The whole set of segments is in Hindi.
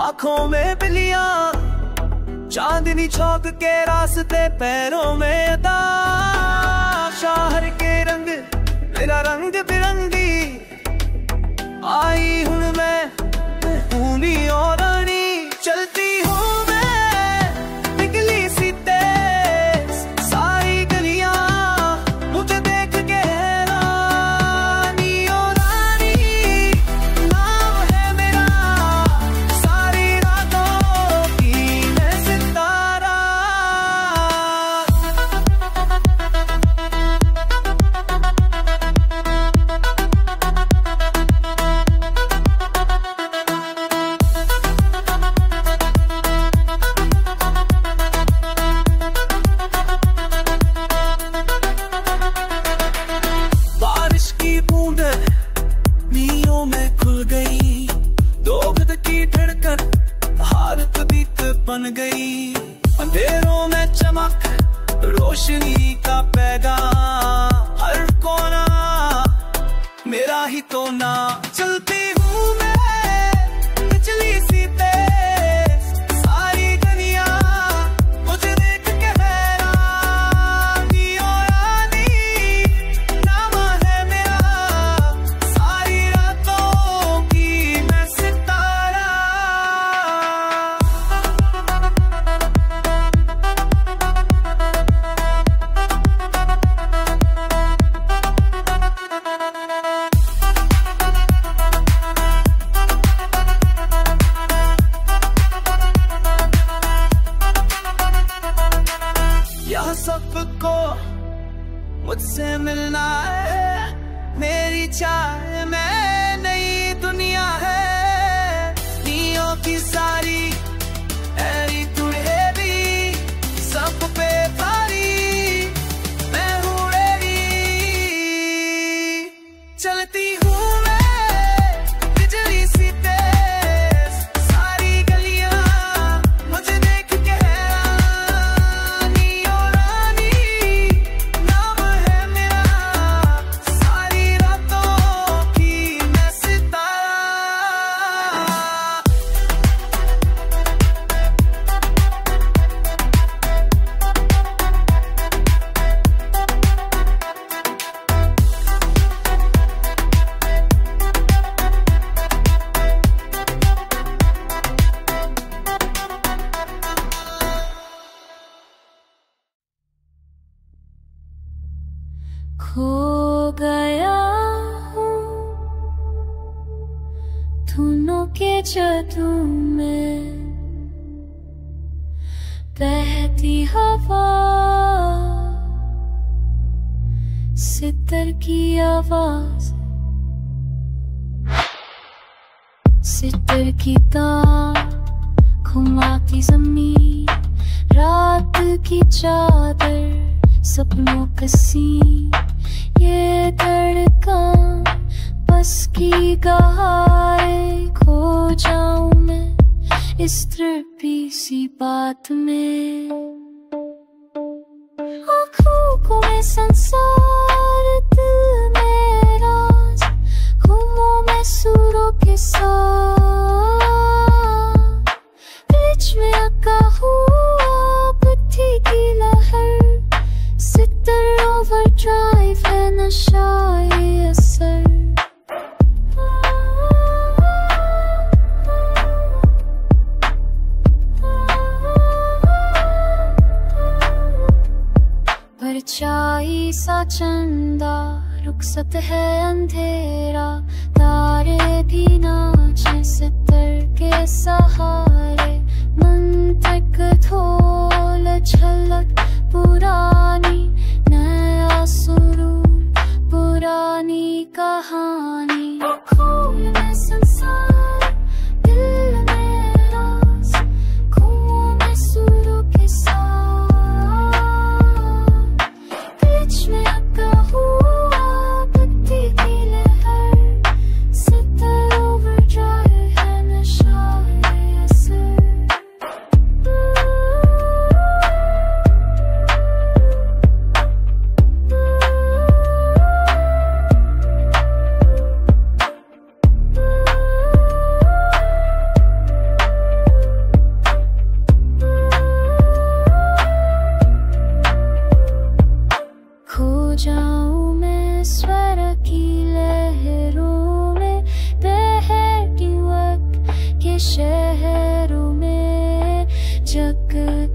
आंखों में बिलियां, चांदनी चौक के रास्ते पैरों में अदा। शहर के रंग मेरा रंग बिरंगी, आई हूँ मैं ऊनी और रानी। चलती हूँ मैं निकली सी तेज, सारी गलियां मुझे देख के हैरानी। ओ रानी नाम है मेरा, सारी रातों की मैं सितारा। बारिश की बूंदें नीलों में खुल गई, दो गद की धड़कन हारत बीत बन गई। अंधेरों में चमक रोशनी का पैगाम, हर कोना मेरा ही तो ना। चलती हूँ मैं बिजली सी तेज, सारी दुनिया मुझे देख के हैरानी। ओ रानी नाम है मेरा, सारी रातों की मैं सितारा। यह सबको मुझसे मिलना है, मेरी चाह में नई दुनिया है। नियों की सारी ऐरी तुड़े भी, सब पे भारी मैं हूँ रेडी। चलती हूँ मैं बिजली सी तेज, सारी गलियां मुझे देख के हैरानी। ओ रानी नाम है मेरा, सारी रातों की मैं सितारा। खो गया हूँ धुनों के जादू में, बहती हवा सितर की आवाज, सितर की तार घुमाती जमीन। रात की चादर सपनों का सीन, ये धड़कन बस की गहाए। खो जाऊं मैं इस तृप्ति सी बात में। आँखों को मैं संसार, दिल में राज, घूमूं मैं सूरों के साथ। बीच में अका हुआ बुद्धि की लहर, सितर ओवरड्राइव है नशा ये असर। परछाई सा चंदा, रुखसत है अंधेरा। तारे भी नाचे सितर के सहारे, मन तक धोल झलक पुरानी। नया सुरूर पुरानी कहानी। आँखों में संसार, दिल में राज, घूमूं मैं सुरों के साथ। बीच में अका हुआ बुद्धि की लहर, सितर ओवरड्राइव है नशा ये असर।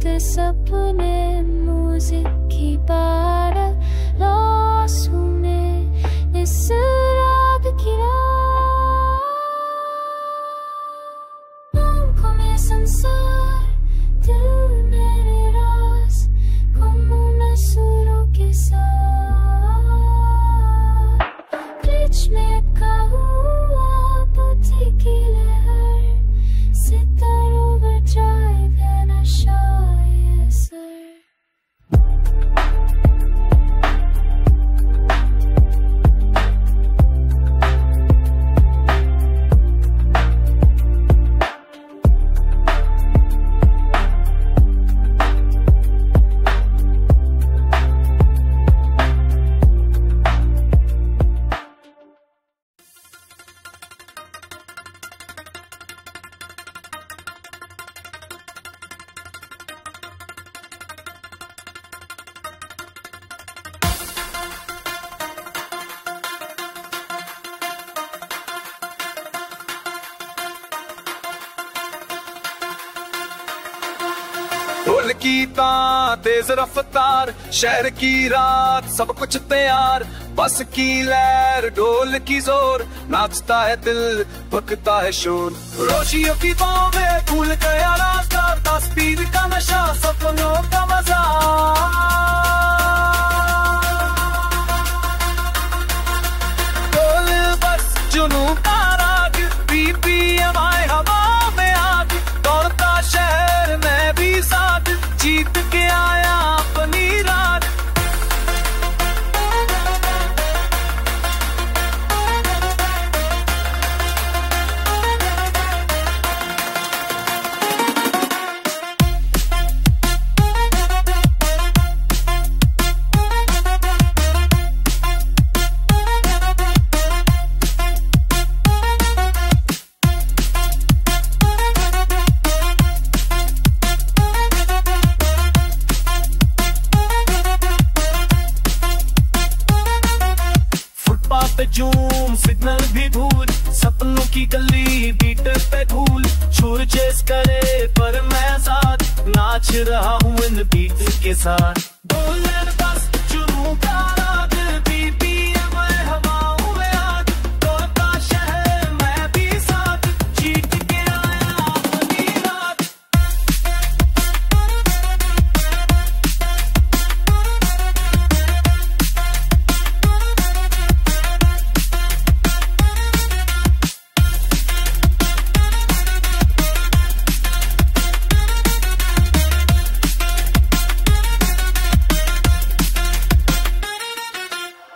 de सपने म्यूजिक की बारह लॉसू में इस रात की आँखों में संसार दिल मेरे राज गुम नसरों के साथ बीच में अटका हुआ बुद्धि की लहर सितारों पर जाए नशा ये सर ढोल की तान तेज रफ्तार शहर की रात सब कुछ तैयार बस की लहर ढोल की जोर नाचता है दिल भगता है शोर रोशियों की बाहों में भूल गया रास्ता तस्वीर का नशा सपनों का मजा ढोल बस जुनून का राग BPM हवा में आग दौड़ता शहर में भी साथ जीत के आया अपनी रात जूम सिग्नल भी भूल सपनों की गली बीट पे धूल छूर चेस करे पर मैं साथ नाच रहा हूँ इन बीट के साथ बोले बस जुनून का राग BPM हवाओं में आग दौड़ता शहर मैं भी साथ जीत के आया अपनी रात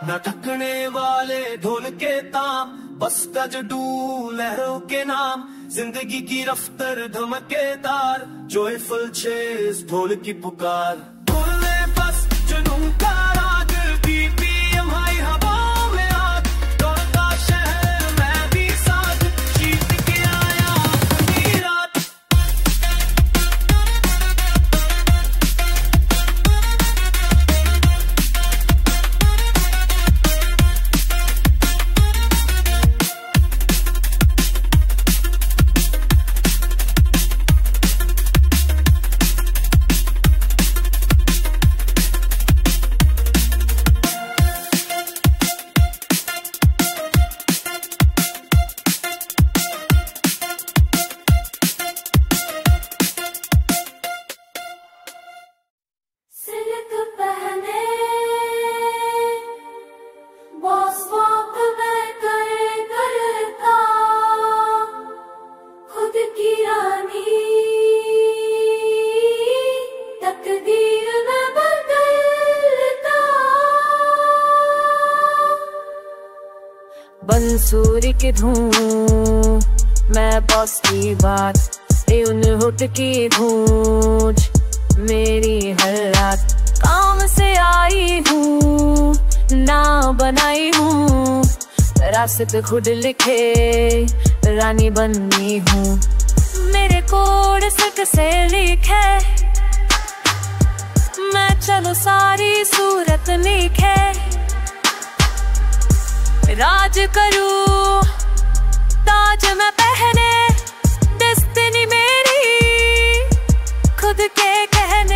न थकने वाले ढोल के ताम बस गजडू लहरों के नाम जिंदगी की रफ्तार धमकेदार जॉयफुल चेस ढोल की पुकार बोले बस जुनून का राग BPM हवाओं में आग दौड़ता शहर मैं भी साथ जीत के आया अपनी रात बंसूरी की धूम मैं बॉस की बात उन हुट की गूंज मेरी हर रात काम से आई हूँ ना बनाई हूँ रास्ते खुद लिखे रानी बनी हूँ मेरे कोड से लिखे मैं चलो सारी सूरत लिखे राज करूं ताज मैं पहने डेस्टिनी मेरी खुद के कहने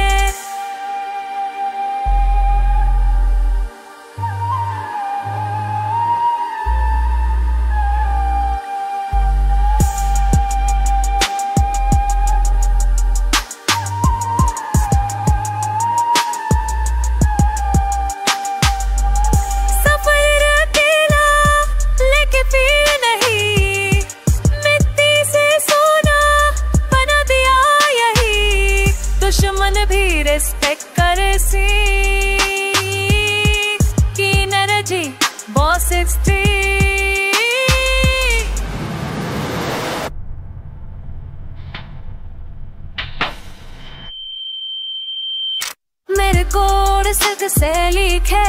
कोड सिल्क से लिखे,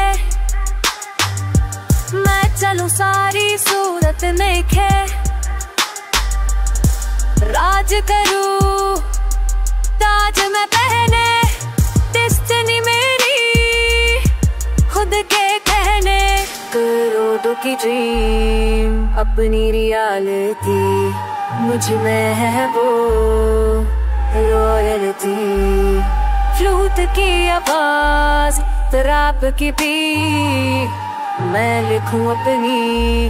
मैं चलूं सारी सूरत देखे, राज करूं ताज मैं पहने, डेस्टिनी मेरी खुद के कहने, करोड़ों की ड्रीम अपनी रियलिटी, मुझ में है वो रॉयल्टी, फ्लूट की आवाज तराप की पी, मैं लिखूं अपनी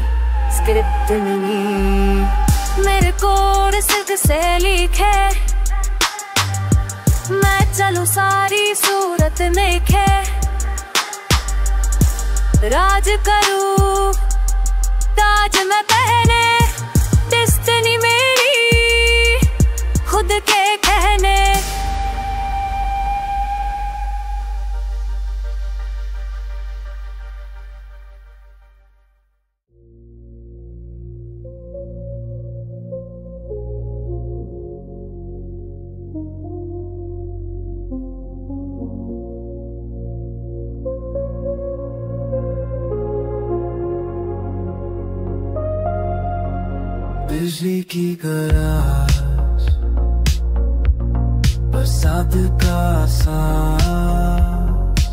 स्क्रिप्ट नहीं, मेरे कोड सिल्क से लिखे, मैं चलूं सारी सूरत देखे, राज करूं ताज मैं पहने, डेस्टिनी मेरी खुद के कहने। बिजली की गराज, बरसात का सांस,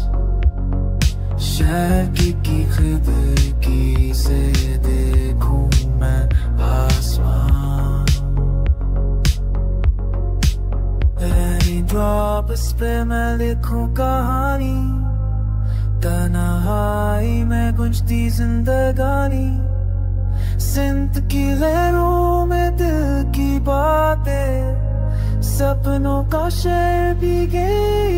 शहर की खिड़की से देखूं मैं आसमान, रेनड्रॉप्स पे मैं लिखूं कहानी, तन्हाई में गुंजती जिंदगानी, सिंध की लहरों में दिल की बातें, सपनों का शहर भीगे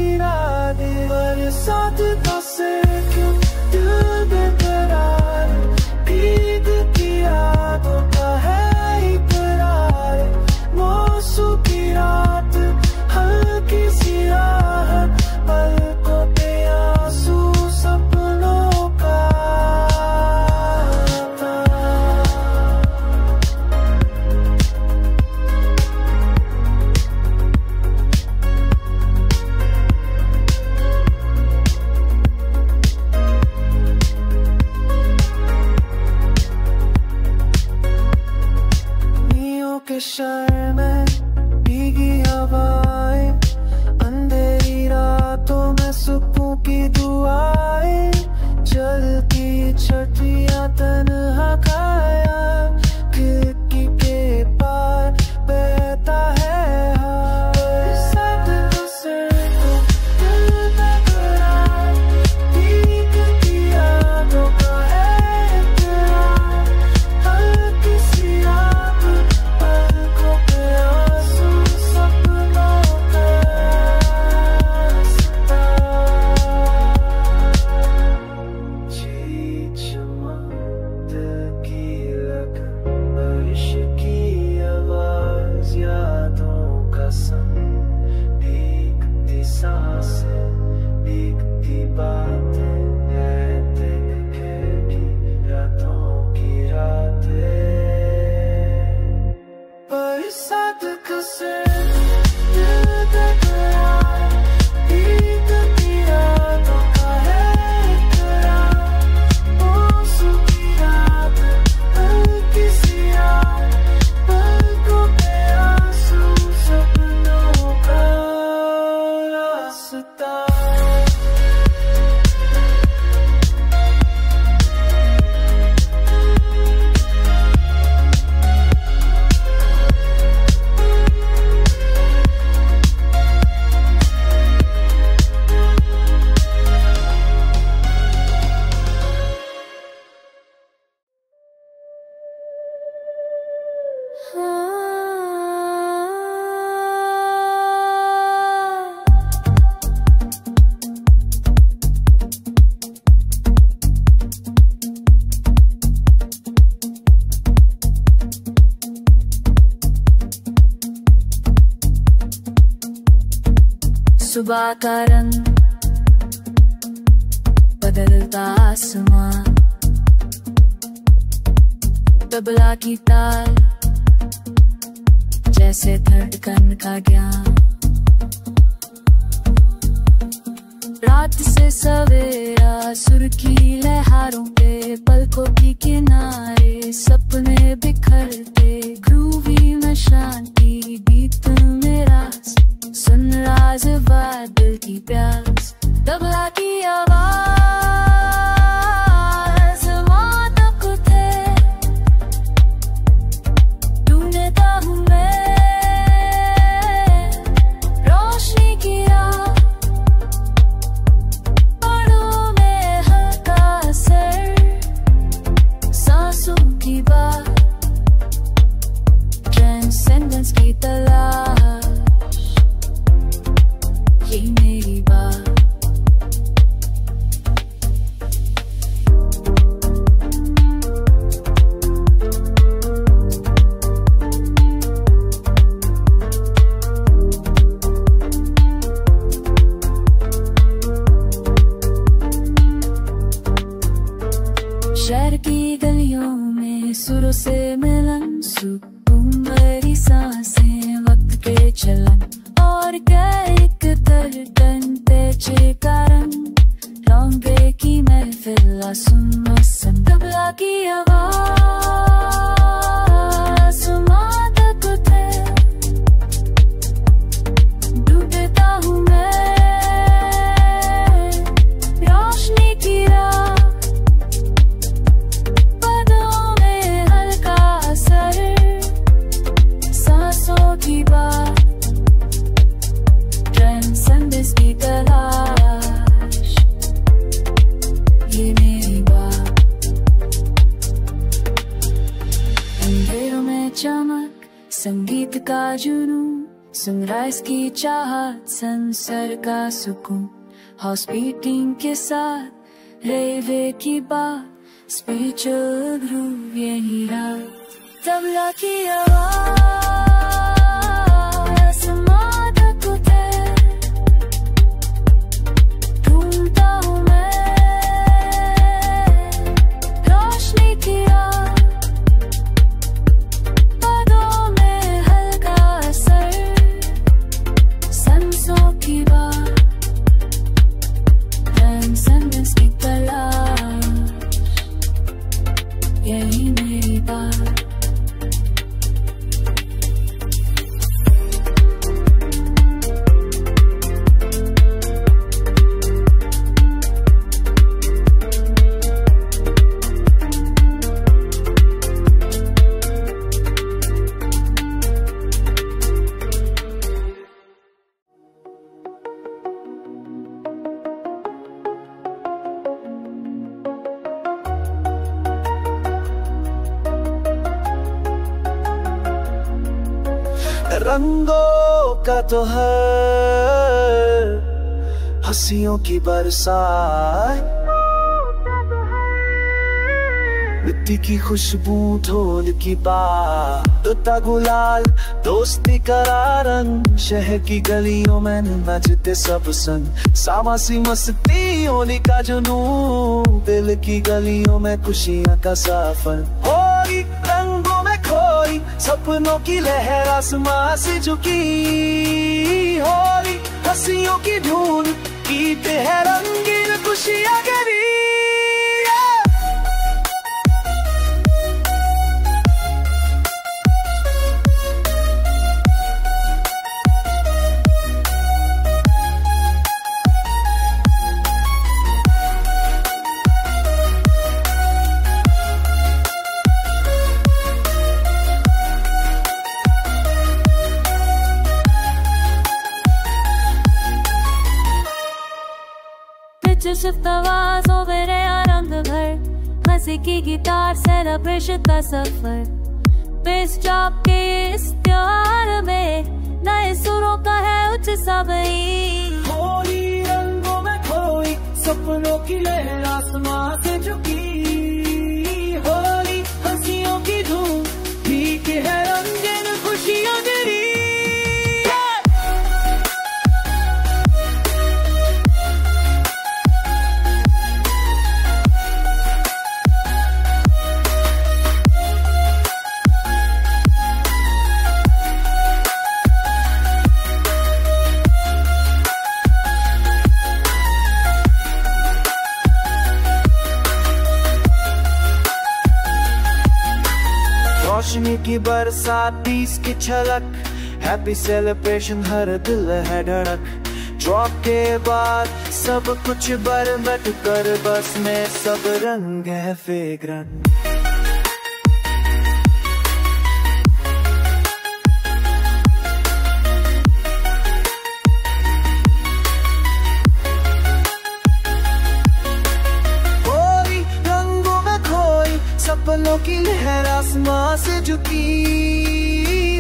इरादे, बरसात का सिर क्यों दिल बेकरार, भीगती यादों का है इकरार, मौसम की रात हल्की सी राहत, पलकों पे आंसू सपनों का, के शहर में भीगी हवाएं, अंधेरी रातों में सुकून की दुआएं, जलती छठियां तन्हा खाया, खिड़की के पार बहता है बरसात का सिर को दिल बेकरार, भीगती यादों का है इकरार, हल्की सी रात पलकों पे आंसू सपनों का चमक दिल की लगन, बारिश की आवाज यादों का संग, भीगती सांसें भीगती बातें, रहते खिड़की रातों की रातें, बरसात का सिर दिल बेकरार, भीगती यादों का है इकरार, मौसम की रात हल्की सी रात, पलकों पे आंसू सपनों का रास्ता। सुबह का रंग बदलता आसमां, तबला की ताल जैसे धड़कन का ज्ञान, रात से सवेरा, सुर्खी लहरों पे पलकों की किनारे, सपने बिखरते ग्रूवी में शांति, बीत में रास सुन राज बादल की प्यास, तबला की आवाज वहाँ तक थे, ढूंढता हूँ मैं रोशनी की राह, पड़ों में हल्का असर, सांसों की बात, ट्रांसेंडेंस की तलाश, यही मेरी बात। शहर की गलियों में सुरों से मिलन, सुकून भरी सांसें, वक्त के चलन और एक धड़कन तेजे कारण, लौंगे की महफिल सुन मौसम, तबला की आवाज वहाँ तक थे, ढूंढता हूँ मैं रोशनी की राह, पदों में हल्का असर, सांसों की बात, ट्रांसेंडेंस की तलाश, ये मेरी बात। अंधेरों में चमक, संगीत का जुनून, सनराइज की चाहत, सनसेट का सुकून, हाउस बीटिंग के साथ रेलवे की बात, स्पिरिचुअल ग्रूव यही रात, तबला की आवाज वहाँ तक थे, ढूंढता हूँ मैं रोशनी की राह, पदों में हल्का असर, सांसों की बात, ट्रांसेंडेंस की तलाश, यही मेरी बात। रंगों का तो है हंसियों की बरसात, मिट्टी की खुशबू, ढोल की बात, तोता गुलाल, दोस्ती का रंग, शहर की गलियों में नचते सब संग, सामासी मस्ती, होली का जुनून, दिल की गलियों में खुशियां का सफर, होली रंगों में खोई, सपनों की लहर आसमां से झुकी, होली हंसियों की धूल, गीत है रंगीन खुशियां गरी। शिफ्ट आवाज़ों में नया रंग भर, मज़े की गिटार, सेलिब्रेशन का सफर, बेस ड्रॉप के इस त्योहार में नए सुरों का है उत्साह भई, होली रंगों में खोई, सपनों की लहर आसमां से झुकी, होली हंसियों की धूम, ठीक है रंगीन खुशियां मेरी। की बरसात 20 की छलक, हैप्पी सेलिब्रेशन हर दिल है धड़क। ड्रॉप के बाद सब कुछ बरमट कर बस में सब रंग है फ्रेग्रेंट। होली रंगों में खोई सपनों की लहर आसमां से झुकी।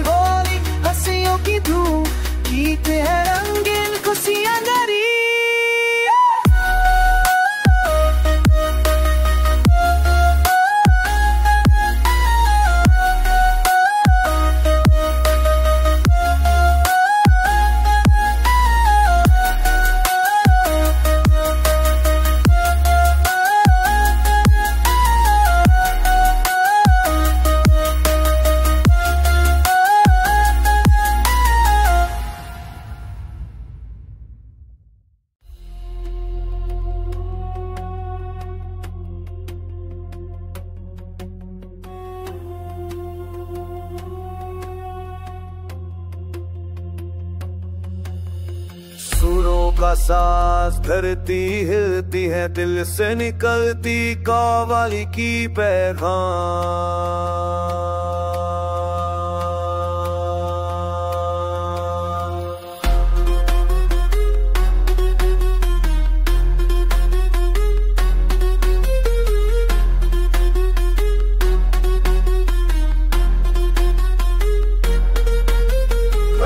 होली हंसियों की धूम गीत है रंगीन खुशियां गरी। सुरों का साज धरती हिलती है, दिल से निकलती कव्वाली की पैगाम।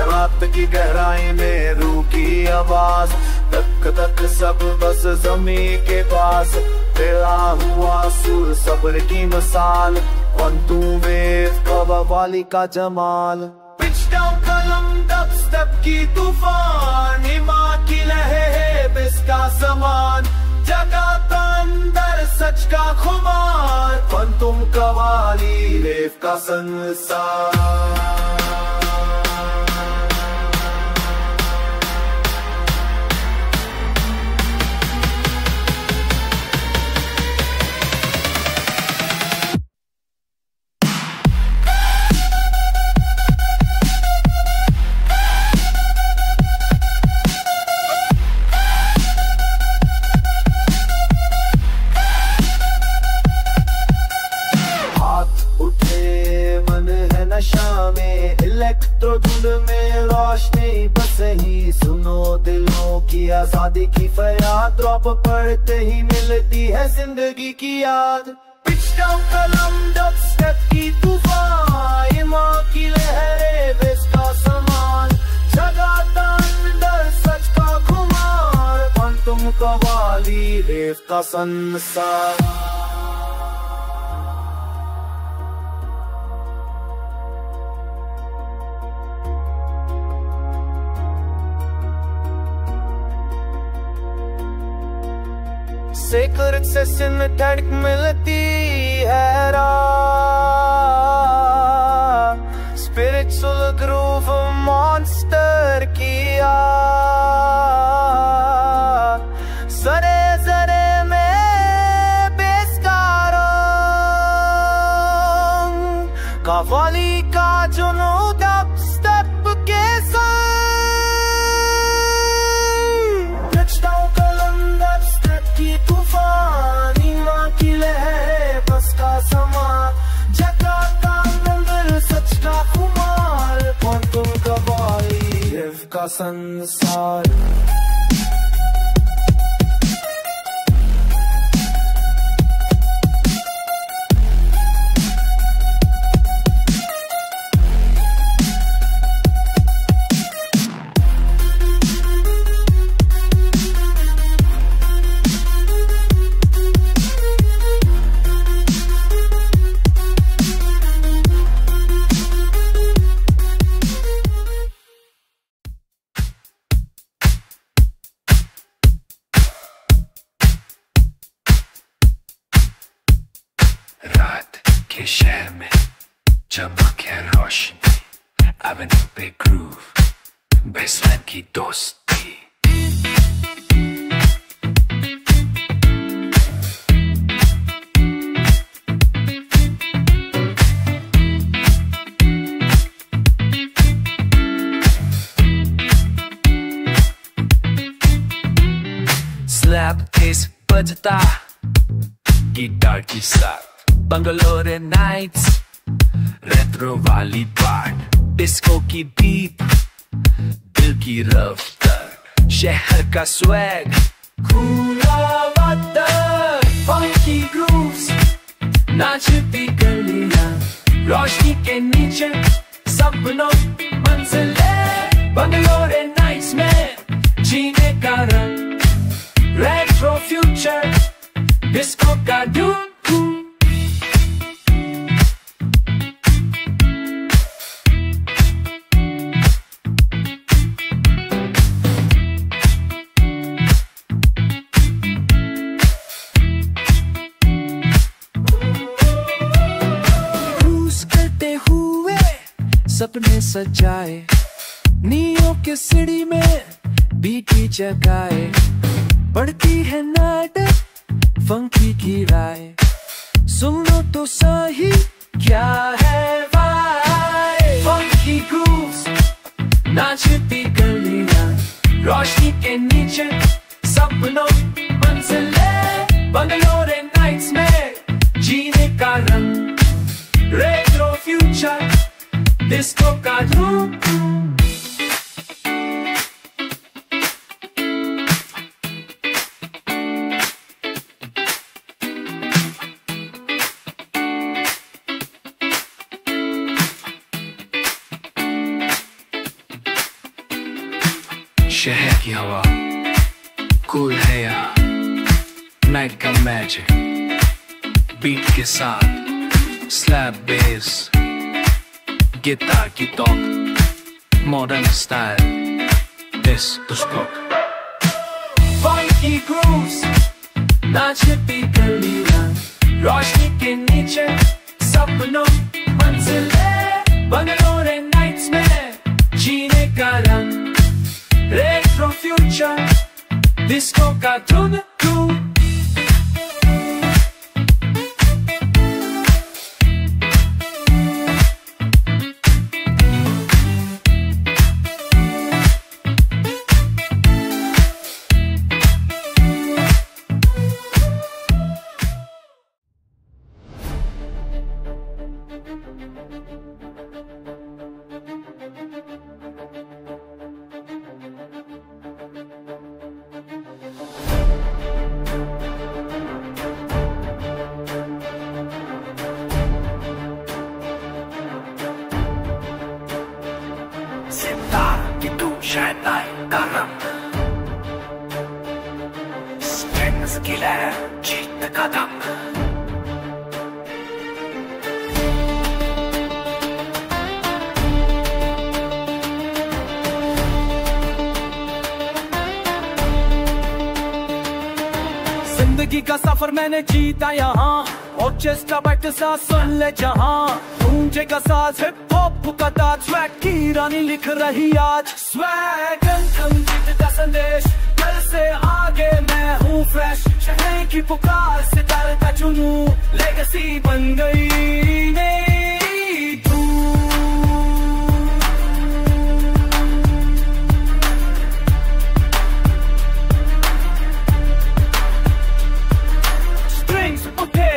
रात की गहराई में रूह की आवाज, तक तक सब बस ज़मीं के पास। तेरा हुआ सुर सब्र की मिसाल, क्वांटम वेव कव्वाली का जमाल। पिच डाउन कलम डब स्टेप की तूफान, ईमान की लहर बिस का समान। जगाता अंदर सच का खुमार, क्वांटम कव्वाली वेव का संसार। इलेक्ट्रो धुंध में रोशनी बस ही, सुनो दिलों की आजादी की फरियाद। ड्रॉप पढ़ते ही मिलती है जिंदगी की याद। पिच डाउन कलम डब स्टेप की तूफान, ईमान की लहरें बिस का समान। जगाता अंदर सच का खुमार, क्वांटम कव्वाली वेव का संसार। सेक्रेट से सिंथेटिक मिलती है राह, स्पिरिचुअल ग्रूव मॉन्स्टर की याद। जरे जरे में बेस का रंग, कव्वाली का जुनून डब स्टेप के संग। का संसार। रात के शहर में चमके रोशनी, एवेन्यू पे ग्रूव, बेसलाइन की दोस्ती। slap bass बजता गिटार के साथ बंगलोरे नाइट्स रेट्रो वाली बात डिस्को की बीट दिल की रफ्तार शहर का स्वैग खुला वाटर फंकी ग्रूव्स नाचती गलियां रोशनी के नीचे सपनों मंजिलें बंगलोरे नाइट्स में जीने का रंग रेट्रो फ्यूचर डिस्को का धूम सपने सजाए नीओ के सीढ़ी में बीटी जगाए पड़ती है नाटक फंकी की राय सुनो तो सही क्या है वाई फंकी ग्रूव्स नाचती गलियां रोशनी के नीचे सपनों मंजिलें बंगलोरे नाइट्स में जीने का रंग रेट्रो फ्यूचर डिस्को का धूम शहर की हवा कूल है यहाँ नाइट का मैजिक बीट के साथ स्लैब बेस गिटार की top modern style this disco funky grooves नाचती गलियां रोशनी के नीचे सपनों मंजिलें बंगलोरे नाइट्स में जीने का रंग रेट्रो फ्यूचर डिस्को का धुन धूम जीत कदम जिंदगी का सफर मैंने जीता यहाँ ऑर्केस्ट्रा बैठ सा सुन ले जहाँ गूंजेगा साज हिप हॉप का ताज स्वैग की रानी लिख रही आज स्वैग संगीत का संदेश कल से आगे मैं हूँ फ्रेश शहर की पुकार सितारे का जुनू लेगेसी बन गई नहीं तू स्ट्रिंग्स उठे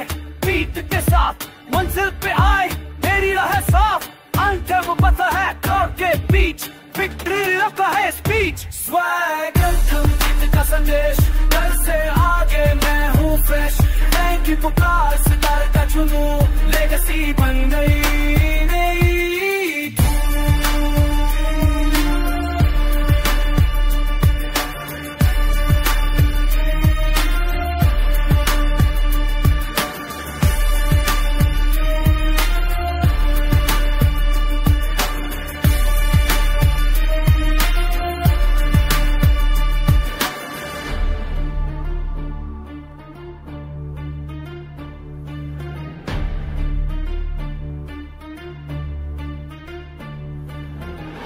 बीट के साथ मंजिल पे आए मेरी राह साफ अंत वो पता है कार के बीच विक्ट्री रखा है स्पीच स्वैग संगीत का संदेश घर से आगे मैं हूँ फ्रेश मैं की पुकार सितारे का जुनू लेगेसी बन गई नहीं तू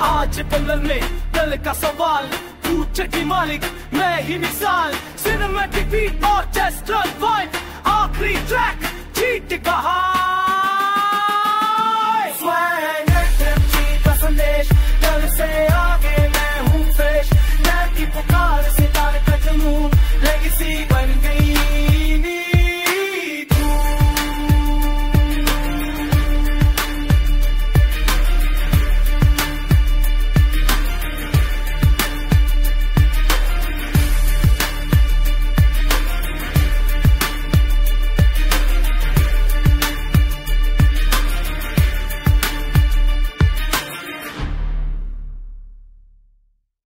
आज बंगल में दिल का सवाल पूछे की मालिक मैं ही मिसाल सिनेमैटिक बीट ऑर्केस्ट्रल वाइब आखिरी ट्रैक जीत कहा स्वैग